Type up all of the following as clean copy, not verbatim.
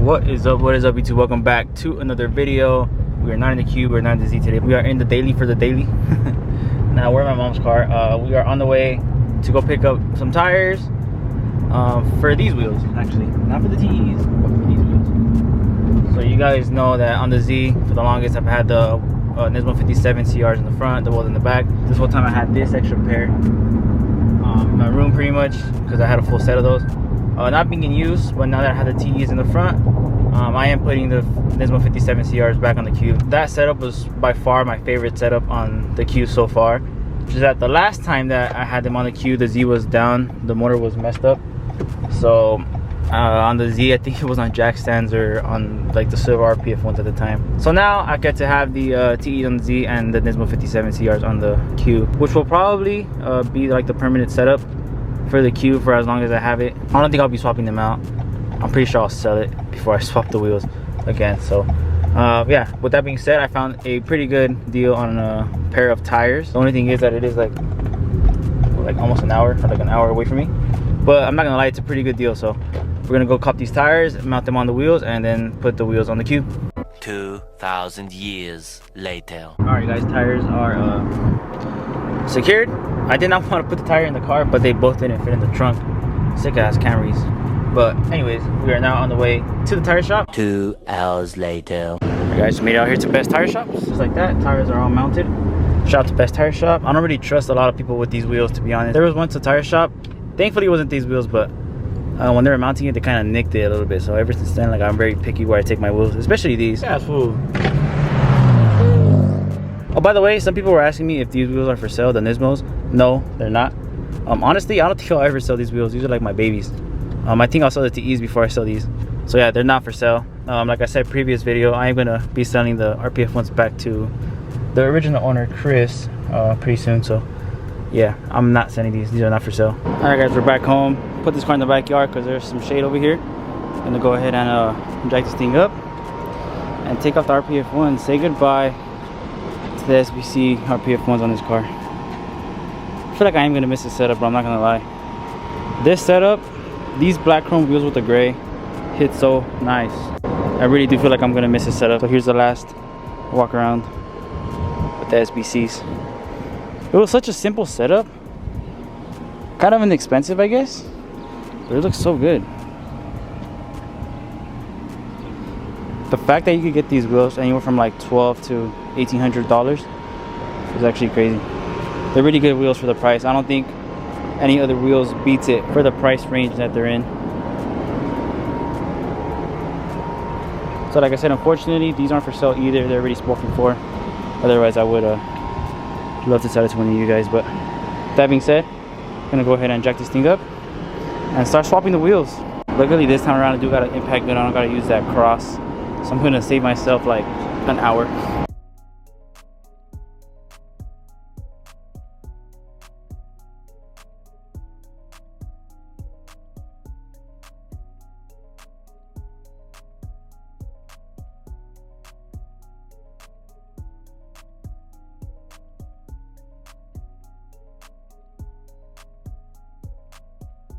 What is up YouTube? Welcome back to another video. We are not in the Q, we're not in the Z today. We are in the daily for the daily. Now we're in my mom's car. We are on the way to go pick up some tires for these wheels, actually. Not for the TEs, but for these wheels. So you guys know that on the Z, for the longest I've had the Nismo 57 CRs in the front, the wheels in the back. This whole time I had this extra pair in my room pretty much, because I had a full set of those. Not being in use, but now that I have the TEs in the front, I am putting the Nismo 57 CRs back on the Q. That setup was by far my favorite setup on the Q so far. Just that the last time that I had them on the Q, the Z was down, the motor was messed up. So on the Z, I think it was on jack stands or on like the silver RPF ones at the time. So now I get to have the TEs on the Z and the Nismo 57 CRs on the Q, which will probably be like the permanent setup for the Q for as long as I have it. I don't think I'll be swapping them out. I'm pretty sure I'll sell it before I swap the wheels again. So yeah, with that being said, I found a pretty good deal on a pair of tires. The only thing is that it is like almost an hour, or like an hour away from me, but I'm not gonna lie, it's a pretty good deal. So we're gonna go cop these tires, mount them on the wheels, and then put the wheels on the Q. 2,000 years later. All right guys, tires are secured. I did not want to put the tire in the car, but they both didn't fit in the trunk. Sick ass Camrys. But anyways, we are now on the way to the tire shop. 2 hours later. Alright guys, made it out here to Best Tire Shop. Just like that, tires are all mounted. Shout out to Best Tire Shop. I don't really trust a lot of people with these wheels, to be honest. There was once a tire shop. Thankfully it wasn't these wheels, but when they were mounting it, they kind of nicked it a little bit. So ever since then, like, I'm very picky where I take my wheels, especially these. Yeah, fool. Oh, by the way, some people were asking me if these wheels are for sale, the Nismos. No, they're not. Honestly, I don't think I'll ever sell these wheels. These are like my babies. I think I'll sell the TEs before I sell these. So yeah, they're not for sale. Like I said previous video, I am gonna be selling the RPF ones back to the original owner, Chris, pretty soon. So yeah, I'm not selling these. These are not for sale. All right guys, we're back home. Put this car in the backyard because there's some shade over here. Gonna go ahead and jack this thing up and take off the RPF ones. Say goodbye to the SBC RPF ones on this car. I feel like I am gonna miss this setup, but I'm not gonna lie. This setup, these black chrome wheels with the gray, hit so nice. I really do feel like I'm gonna miss this setup. So here's the last walk around with the SBCs. It was such a simple setup, kind of inexpensive, I guess, but it looks so good. The fact that you could get these wheels anywhere from like $1,200 to $1,800 is actually crazy. They're really good wheels for the price. I don't think any other wheels beats it for the price range that they're in. So like I said, unfortunately, these aren't for sale either. They're already spoken for. Otherwise, I would love to sell it to one of you guys. But that being said, I'm gonna go ahead and jack this thing up and start swapping the wheels. Luckily, this time around, I do got an impact gun. I don't gotta use that cross. So I'm gonna save myself like an hour.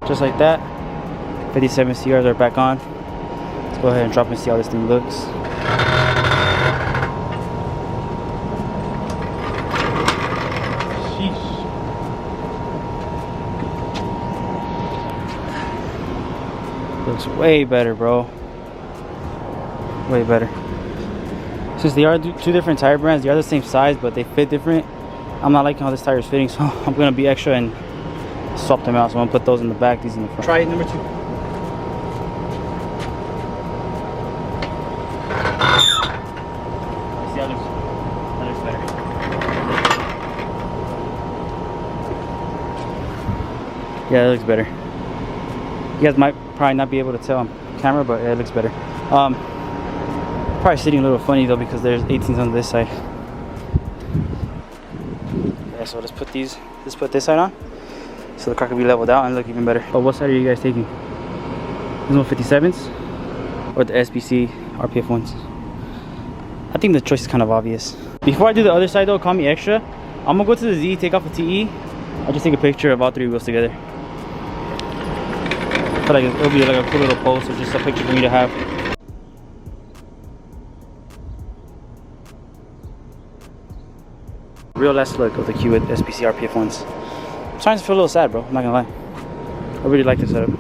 Just like that, 57 CRs are back on. Let's go ahead and drop and see how this thing looks. Sheesh. Looks way better, bro. Way better. Since they are two different tire brands, they are the same size, but they fit different. I'm not liking how this tire is fitting, so I'm gonna be extra and swap them out. So I'm gonna put those in the back, these in the front. Try number 2. See how that looks better. Yeah, that looks better. You guys might probably not be able to tell on camera, but yeah, it looks better. Probably sitting a little funny though because there's 18s on this side. Yeah, so let's put this side on, so the car can be leveled out and look even better. But what side are you guys taking? Nismo 57s or the SBC RPF ones? I think the choice is kind of obvious. Before I do the other side though, call me extra. I'm gonna go to the Z, take off the TE. I'll just take a picture of all 3 wheels together. I feel like it'll be like a cool little post or just a picture for me to have. Real last look of the Q with SPC RPF ones. I'm starting to feel a little sad, bro. I'm not gonna lie. I really like this setup.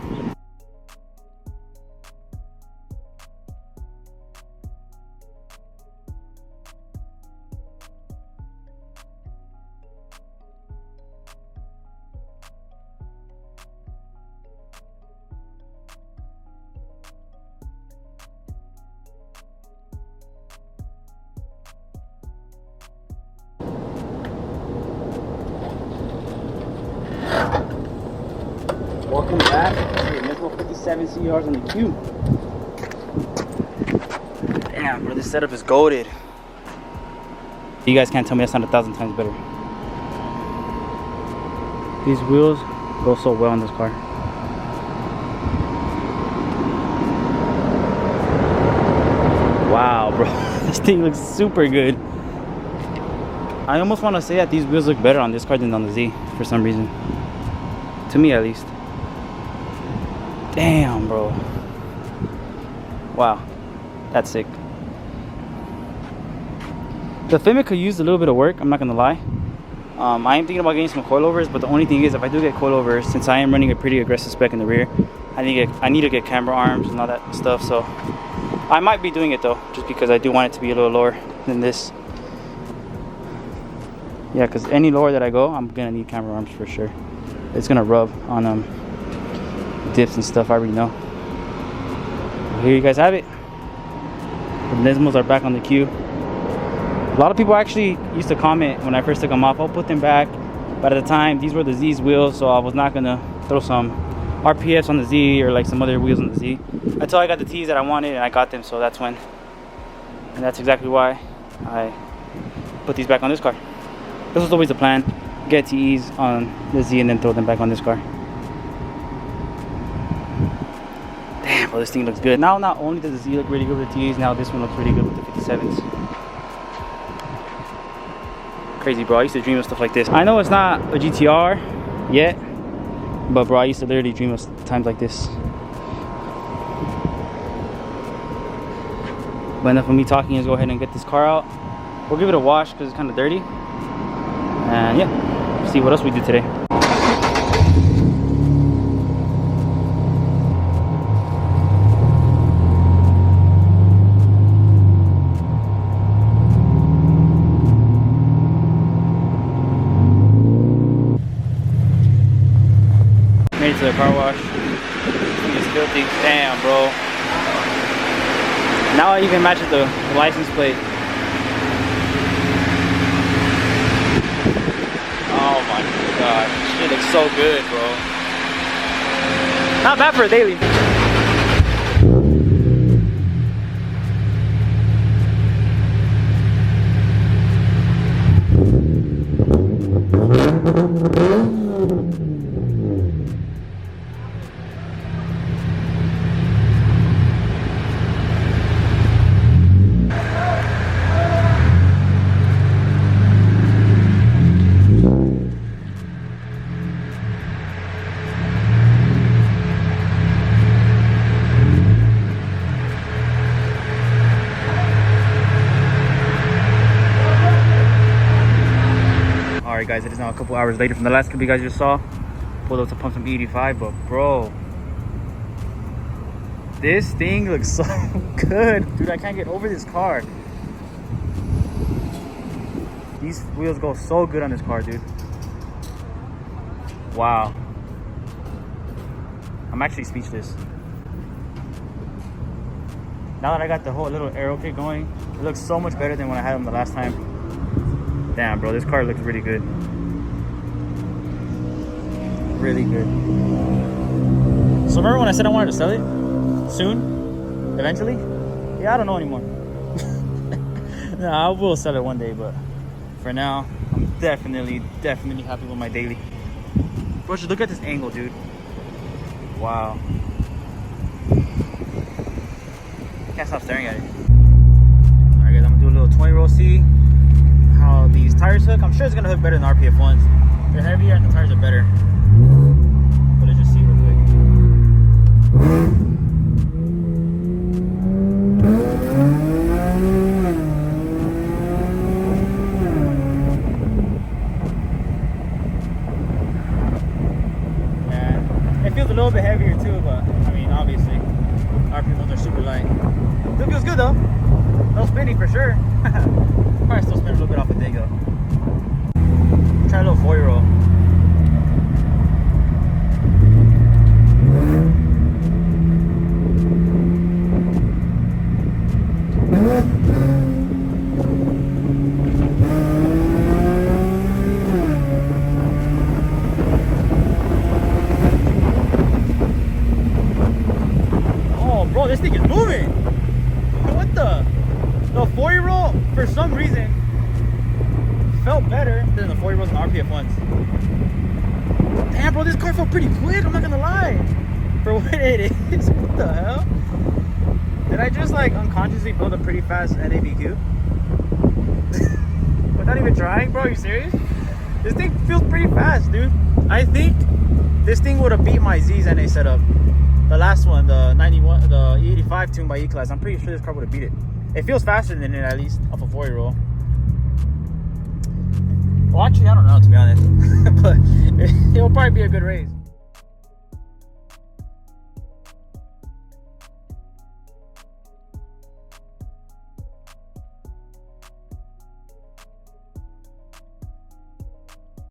Welcome back to the Nismo 57 CRs on the Q. Damn, bro, this setup is goated. You guys can't tell me that's not 1,000 times better. These wheels go so well in this car. Wow, bro, this thing looks super good. I almost want to say that these wheels look better on this car than on the Z for some reason. To me, at least. Damn, bro. Wow, that's sick. The fitment could use a little bit of work, I'm not gonna lie. I am thinking about getting some coilovers, but the only thing is, if I do get coilovers, since I am running a pretty aggressive spec in the rear, I need to get camber arms and all that stuff. So I might be doing it though, just because I do want it to be a little lower than this. Yeah, because any lower that I go, I'm gonna need camber arms for sure. It's gonna rub on dips and stuff, I already know. Here you guys have it. The Nismos are back on the Q. A lot of people actually used to comment when I first took them off, I'll put them back. But at the time, these were the Z's wheels, so I was not gonna throw some RPFs on the Z or like some other wheels on the Z until I got the T's that I wanted, and I got them, so that's when. And that's exactly why I put these back on this car. This was always the plan. Get TEs on the Z and then throw them back on this car. Damn, bro, this thing looks good. Now, not only does the Z look really good with the TEs, now this one looks really good with the 57s. Crazy, bro. I used to dream of stuff like this. I know it's not a GTR yet, but bro, I used to literally dream of times like this. But enough of me talking, let's go ahead and get this car out. We'll give it a wash because it's kind of dirty. And yeah, see what else we do today. Made it to the car wash. It's filthy. Damn, bro. Now I even matches the license plate. Oh my god, shit looks so good, bro. Not bad for a daily. Alright guys, it is now a couple hours later from the last clip you guys just saw. Pulled up to pump some E85, but bro, this thing looks so good. Dude, I can't get over this car. These wheels go so good on this car, dude. Wow. I'm actually speechless. Now that I got the whole little aero kit going, it looks so much better than when I had them the last time. Damn, bro, this car looks really good. Really good. So remember when I said I wanted to sell it? Soon? Eventually? Yeah, I don't know anymore. No, I will sell it one day, but for now, I'm definitely happy with my daily. Bro, just look at this angle, dude. Wow. Can't stop staring at it. Alright guys, I'm gonna do a little 20 roll C. How these tires hook. I'm sure it's gonna hook better than RPF ones. They're heavier and the tires are better. But let's just see real quick. super light. Still feels good though. No spinning for sure. Probably still spin a little bit off a dig though. Try a little 4-year-old. Bro, this thing is moving. What the 4-year-old for some reason felt better than the 4-year-olds and RPF ones. Damn, bro, this car felt pretty quick, I'm not gonna lie, for what it is. What the hell? Did I just like unconsciously build a pretty fast NABQ without even trying? Bro, are you serious? This thing feels pretty fast, dude. I think this thing would have beat my Z's NA setup. The last one, the 91, the 85 tuned by E-Class. I'm pretty sure this car would have beat it. It feels faster than it, at least, off a 4-year-old. Well, actually, I don't know, to be honest. But it'll probably be a good race.